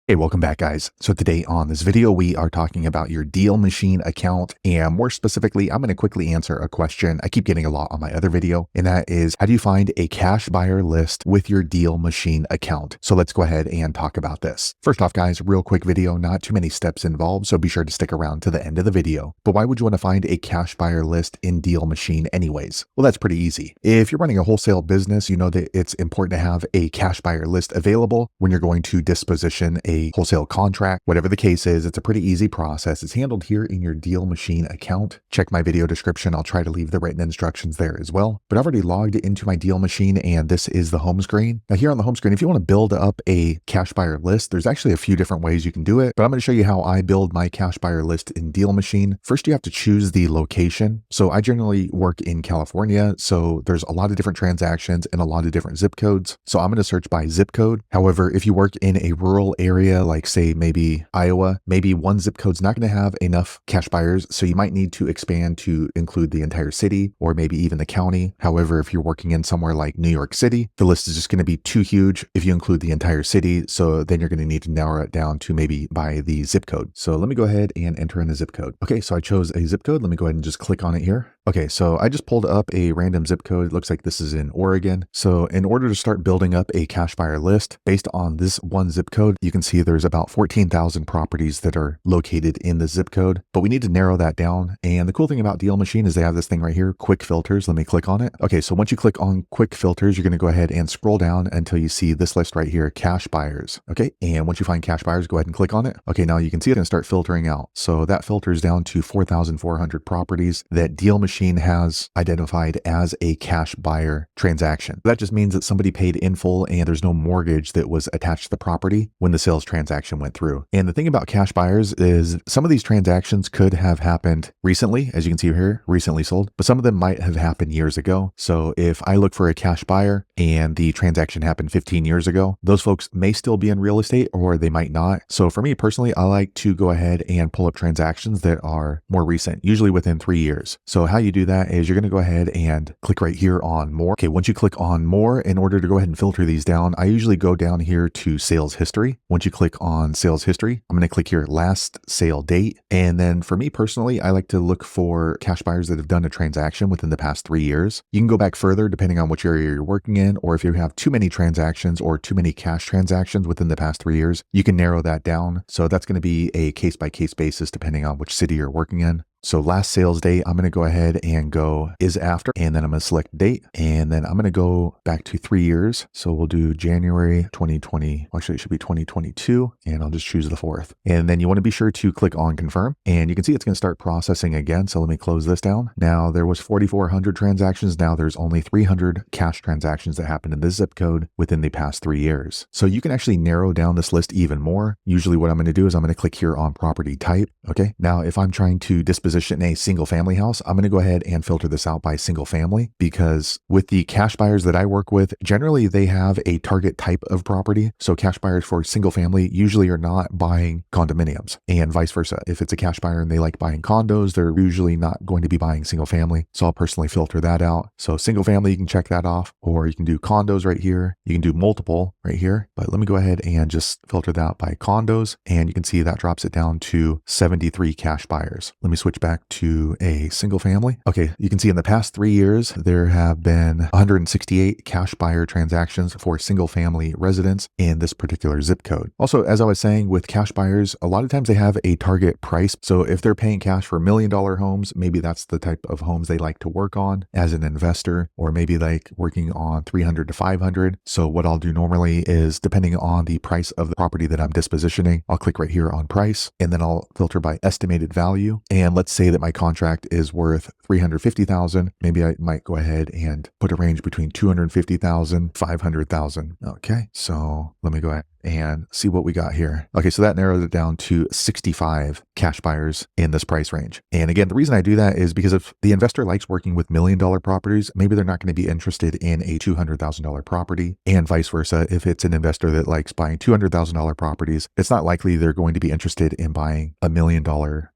Hey, welcome back, guys. So today on this video, we are talking about your deal machine account. And more specifically, I'm going to quickly answer a question I keep getting a lot on my other video. And that is, how do you find a cash buyer list with your deal machine account? So let's go ahead and talk about this. First off, guys, real quick video, not too many steps involved. So be sure to stick around to the end of the video. But why would you want to find a cash buyer list in deal machine anyways? Well, that's pretty easy. If you're running a wholesale business, you know that it's important to have a cash buyer list available when you're going to disposition a wholesale contract. Whatever the case is, it's a pretty easy process. It's handled here in your deal machine account. Check my video description. I'll try to leave the written instructions there as well. But I've already logged into my deal machine and this is the home screen. Now here on the home screen, if you want to build up a cash buyer list, there's actually a few different ways you can do it, but I'm going to show you how I build my cash buyer list in deal machine. First, you have to choose the location. So I generally work in California. So there's a lot of different transactions and a lot of different zip codes. So I'm going to search by zip code. However, if you work in a rural area, like say maybe Iowa, maybe one zip code's not going to have enough cash buyers. So you might need to expand to include the entire city or maybe even the county. However, if you're working in somewhere like New York City, the list is just going to be too huge if you include the entire city. So then you're going to need to narrow it down to maybe by the zip code. So let me go ahead and enter in a zip code. Okay, so I chose a zip code. Let me go ahead and just click on it here. Okay, so I just pulled up a random zip code. It looks like this is in Oregon. So in order to start building up a cash buyer list based on this one zip code, you can see there's about 14,000 properties that are located in the zip code, but we need to narrow that down. And the cool thing about Deal Machine is they have this thing right here, quick filters. Let me click on it. Okay, so once you click on quick filters, you're going to go ahead and scroll down until you see this list right here, cash buyers. Okay, and once you find cash buyers, go ahead and click on it. Okay, now you can see it's going to start filtering out. So that filters down to 4,400 properties that Deal Machine has identified as a cash buyer transaction. That just means that somebody paid in full and there's no mortgage that was attached to the property when the sales transaction went through. And the thing about cash buyers is some of these transactions could have happened recently, as you can see here, recently sold, but some of them might have happened years ago. So if I look for a cash buyer and the transaction happened 15 years ago, those folks may still be in real estate or they might not. So for me personally, I like to go ahead and pull up transactions that are more recent, usually within 3 years. So how you do that is you're going to go ahead and click right here on more. Okay, once you click on more, in order to go ahead and filter these down, I usually go down here to sales history. Once you click on sales history, I'm going to click here last sale date. And then for me personally, I like to look for cash buyers that have done a transaction within the past 3 years. You can go back further depending on which area you're working in, or if you have too many transactions or too many cash transactions within the past 3 years, you can narrow that down. So that's going to be a case by case basis depending on which city you're working in. So last sales date, I'm going to go ahead and go is after, and then I'm going to select date, and then I'm going to go back to 3 years. So we'll do January 2020. Actually, it should be 2022, and I'll just choose the 4th. And then you want to be sure to click on confirm, and you can see it's going to start processing again. So let me close this down. Now there was 4,400 transactions. Now there's only 300 cash transactions that happened in this zip code within the past 3 years. So you can actually narrow down this list even more. Usually what I'm going to do is I'm going to click here on property type. Okay. Now if I'm trying to disposition a single family house, I'm going to go ahead and filter this out by single family, because with the cash buyers that I work with, generally they have a target type of property. So cash buyers for single family usually are not buying condominiums, and vice versa. If it's a cash buyer and they like buying condos, they're usually not going to be buying single family. So I'll personally filter that out. So single family, you can check that off, or you can do condos right here. You can do multiple right here, but let me go ahead and just filter that by condos. And you can see that drops it down to 73 cash buyers. Let me switch back to a single family. Okay, you can see in the past 3 years, there have been 168 cash buyer transactions for single family residents in this particular zip code. Also, as I was saying, with cash buyers, a lot of times they have a target price. So if they're paying cash for $1 million homes, maybe that's the type of homes they like to work on as an investor, or maybe like working on 300 to 500. So what I'll do normally is, depending on the price of the property that I'm dispositioning, I'll click right here on price, and then I'll filter by estimated value. And let's say that my contract is worth $350,000. Maybe I might go ahead and put a range between $250,000, $500,000. Okay, so let me go ahead and see what we got here. Okay, so that narrows it down to 65 cash buyers in this price range. And again, the reason I do that is because if the investor likes working with $1 million properties, maybe they're not going to be interested in a $200,000 property, and vice versa. If it's an investor that likes buying $200,000 properties, it's not likely they're going to be interested in buying $1 million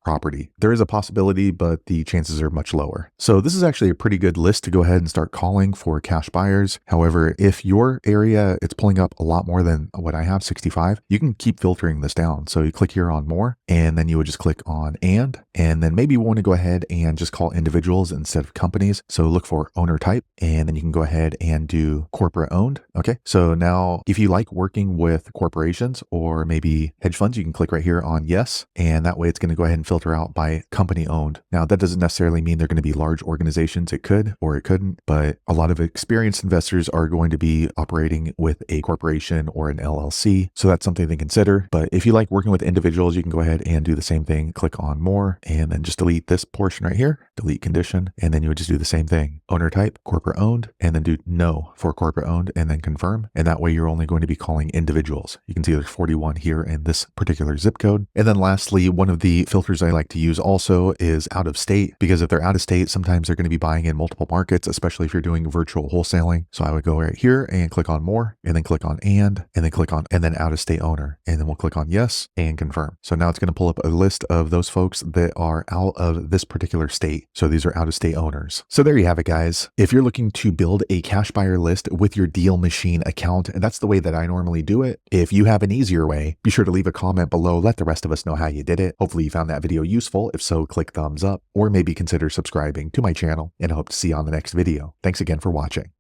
property. There is a possibility possibility, but the chances are much lower. So this is actually a pretty good list to go ahead and start calling for cash buyers. However, if your area, it's pulling up a lot more than what I have, 65, you can keep filtering this down. So you click here on more, and then you would just click on and then maybe you want to go ahead and just call individuals instead of companies. So look for owner type, and then you can go ahead and do corporate owned. Okay. So now if you like working with corporations or maybe hedge funds, you can click right here on yes. And that way it's going to go ahead and filter out by company owned. Now that doesn't necessarily mean they're going to be large organizations. It could, or it couldn't, but a lot of experienced investors are going to be operating with a corporation or an LLC. So that's something to consider. But if you like working with individuals, you can go ahead and do the same thing. Click on more, and then just delete this portion right here, delete condition. And then you would just do the same thing. Owner type, corporate owned, and then do no for corporate owned and then confirm. And that way you're only going to be calling individuals. You can see there's 41 here in this particular zip code. And then lastly, one of the filters I like to use also is out of state, because if they're out of state, sometimes they're going to be buying in multiple markets, especially if you're doing virtual wholesaling. So I would go right here and click on more, and then click on and then click on, and then out of state owner. And then we'll click on yes and confirm. So now it's going to pull up a list of those folks that are out of this particular state. So these are out of state owners. So there you have it, guys. If you're looking to build a cash buyer list with your Deal Machine account, and that's the way that I normally do it. If you have an easier way, be sure to leave a comment below. Let the rest of us know how you did it. Hopefully you found that video useful. If so, click thumbs up, or maybe consider subscribing to my channel, and I hope to see you on the next video. Thanks again for watching.